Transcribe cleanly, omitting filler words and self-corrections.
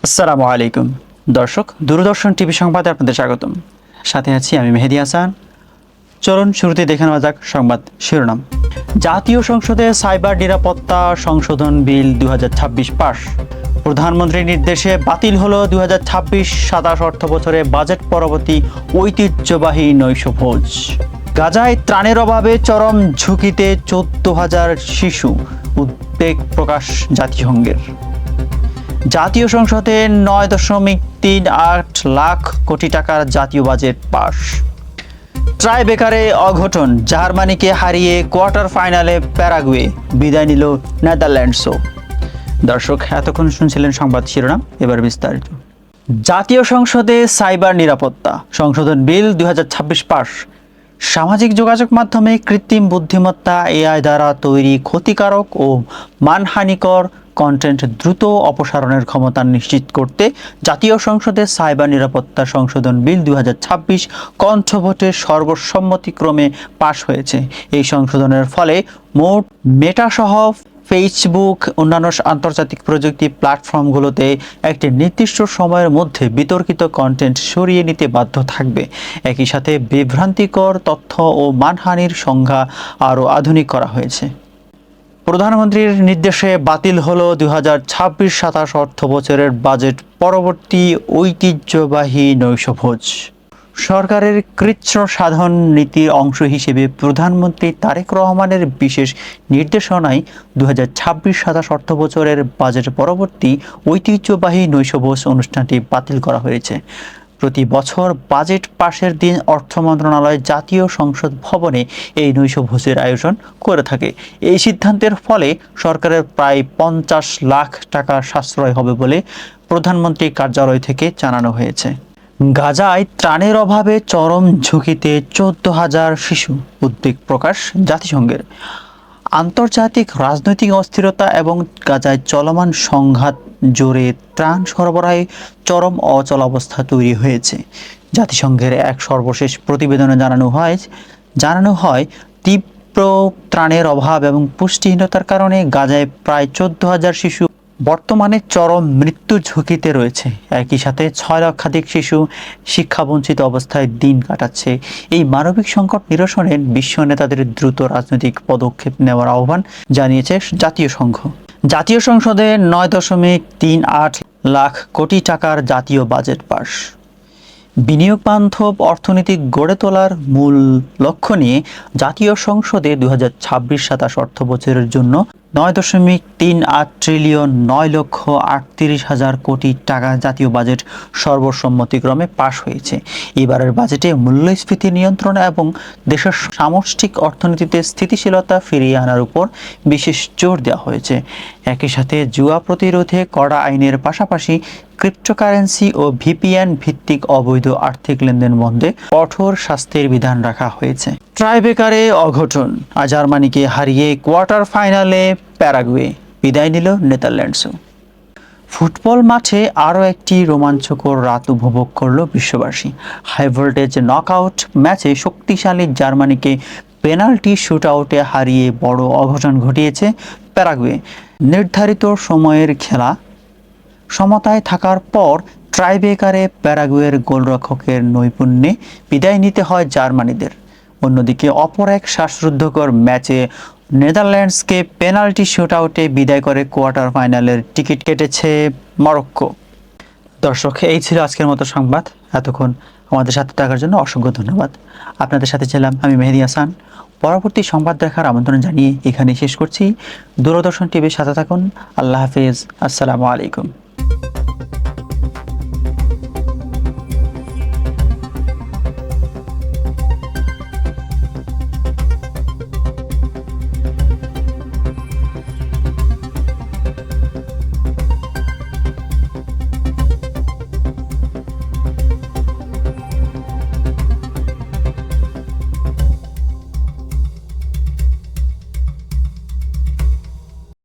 আসসালামু আলাইকুম দর্শক, দূরদর্শন টিভি সংবাদে আপনাদের স্বাগতম। সাথে আছি আমি মেহেদি হাসান। চলুন শুরুতে দেখে নেওয়া যাক সংবাদ শিরোনাম। জাতীয় সংসদে সাইবার নিরাপত্তা সংশোধন বিল 2026 পাস। প্রধানমন্ত্রীর নির্দেশে বাতিল হলো 2026-27 অর্থ বছরে বাজেট পরবর্তী ঐতিহ্যবাহী নৈশভোজ। গাজায় ত্রাণের অভাবে চরম ঝুঁকিতে 14,000 শিশু, উদ্বেগ প্রকাশ জাতিসংঘের। জাতীয় সংসদে 9.38 লাখ কোটি টাকার জাতীয় বাজেট পাস। ট্রাইবেকারে অঘটন, জার্মানিকে হারিয়ে কোয়ার্টার ফাইনালে প্যারাগুয়ে, বিদায় নিল নেদারল্যান্ডসও। দর্শক, এতক্ষণ শুনছিলেন সংবাদ শিরোনাম, এবার বিস্তারিত। জাতীয় সংসদে সাইবার নিরাপত্তা সংশোধন বিল 2026 পাস। সামাজিক যোগাযোগ মাধ্যমে কৃত্রিম বুদ্ধিমত্তা এআই দ্বারা তৈরি ক্ষতিকারক ও মানহানিকর কন্টেন্ট দ্রুত অপসারণের ক্ষমতা নিশ্চিত করতে জাতীয় সংসদে সাইবার নিরাপত্তা সংশোধন বিল 2026 কণ্ঠভোটে সর্বসম্মতিক্রমে পাশ হয়েছে। এই সংশোধনের ফলে মোট মেটাসহ ফেসবুক অন্যান্য আন্তর্জাতিক প্রযুক্তি প্ল্যাটফর্মগুলোতে একটি নির্দিষ্ট সময়ের মধ্যে বিতর্কিত কন্টেন্ট সরিয়ে নিতে বাধ্য থাকবে। একই সাথে বিভ্রান্তিকর তথ্য ও মানহানির সংজ্ঞা আরও আধুনিক করা হয়েছে। প্রধানমন্ত্রীর নির্দেশে বাতিল হলো 2026-27 অর্থ বছরের বাজেট পরবর্তী ঐতিহ্যবাহী নৈশভোজ। সরকারের কৃচ্ছ সাধন নীতির অংশ হিসেবে প্রধানমন্ত্রী তারেক রহমানের বিশেষ নির্দেশনায় 2026-27 অর্থ বছরের বাজেট পরবর্তী ঐতিহ্যবাহী নৈশভোজ অনুষ্ঠানটি বাতিল করা হয়েছে। প্রতি বছর বাজেট পাশের দিন অর্থ মন্ত্রণালয় জাতীয় সংসদ ভবনে এই নৈশভোজের আয়োজন করে থাকে। এই সিদ্ধান্তের ফলে সরকারের প্রায় 50 লাখ টাকা সাশ্রয় হবে বলে প্রধানমন্ত্রীর কার্যালয় থেকে জানানো হয়েছে। গাজায় ত্রাণের অভাবে চরম ঝুঁকিতে 14,000 শিশু, উদ্বেগ প্রকাশ জাতিসংঘের। আন্তর্জাতিক রাজনৈতিক অস্থিরতা এবং গাজায় চলমান সংঘাত জোরে ত্রাণ সরবরাহে চরম অচলাবস্থা তৈরি হয়েছে। জাতিসংঘের এক সর্বশেষ প্রতিবেদনে জানানো হয় তীব্র ত্রাণের অভাব এবং পুষ্টিহীনতার কারণে গাজায় প্রায় 14,000 শিশু বর্তমানে চরম মৃত্যু ঝুঁকিতে রয়েছে। একই সাথে 6 লক্ষাধিক শিশু শিক্ষাবঞ্চিত অবস্থায় দিন কাটাচ্ছে। এই মানবিক সংকট নিরসনে বিশ্ব নেতাদের দ্রুত রাজনৈতিক পদক্ষেপ নেওয়ার আহ্বান জানিয়েছে জাতীয় সংঘ। জাতীয় সংসদে 9.38 লাখ কোটি টাকার জাতীয় বাজেট পাস। বিনিয়োগ বান্ধব অর্থনীতি গড়ে তোলার মূল লক্ষ্য নিয়ে জাতীয় সংসদে 2026-27 অর্থ বছরের জন্য 9.38 ট্রিলিয়ন 9,38,000 কোটি টাকা জাতীয় বাজেট সর্বসম্মতিক্রমে পাশ হয়েছে। এবারের বাজেটে মূল্যস্ফীতি নিয়ন্ত্রণ এবং দেশের সামষ্টিক অর্থনীতিতে স্থিতিশীলতা ফিরিয়ে আনার উপর বিশেষ জোর দেওয়া হয়েছে। একই সাথে জুয়া প্রতিরোধে কড়া আইনের পাশাপাশি ক্রিপ্টোকারেন্সি ও ভিপিএন ভিত্তিক অবৈধ আর্থিক লেনদেন বন্ধে কঠোর শাস্তির বিধান রাখা হয়েছে। ট্রাইবেকারে অঘটন, জার্মানিকে হারিয়ে কোয়ার্টার ফাইনালে প্যারাগুয়ে, বিদায় নিল নেদারল্যান্ডসও। ফুটবল মাঠে আরও একটি রোমাঞ্চকর রাত উপভোগ করল বিশ্ববাসী। হাই ভোল্টেজ নকআউট ম্যাচে শক্তিশালী জার্মানিকে পেনাল্টি শুটআউটে হারিয়ে বড় অঘটন ঘটিয়েছে প্যারাগুয়ে। নির্ধারিত সময়ের খেলা সমতায় থাকার পর ট্রাইবেকারে প্যারাগুয়ের গোলরক্ষকের নৈপুণ্যে বিদায় নিতে হয় জার্মানিদের। অন্যদিকে অপর এক শ্বাসরুদ্ধকর ম্যাচে নেদারল্যান্ডসকে পেনাল্টি শুটআউটে বিদায় করে কোয়ার্টার ফাইনালের টিকিট কেটেছে মরক্কো। দর্শক, এই ছিল আজকের মতো সংবাদ। এতক্ষণ আমাদের সাথে থাকার জন্য অসংখ্য ধন্যবাদ। আপনাদের সাথে ছিলাম আমি মেহেদি হাসান। পরবর্তী সংবাদ দেখার আমন্ত্রণ জানিয়ে এখানে শেষ করছি। দূরদর্শন টিভির সাথে থাকুন। আল্লাহ হাফেজ। আসসালামু আলাইকুম।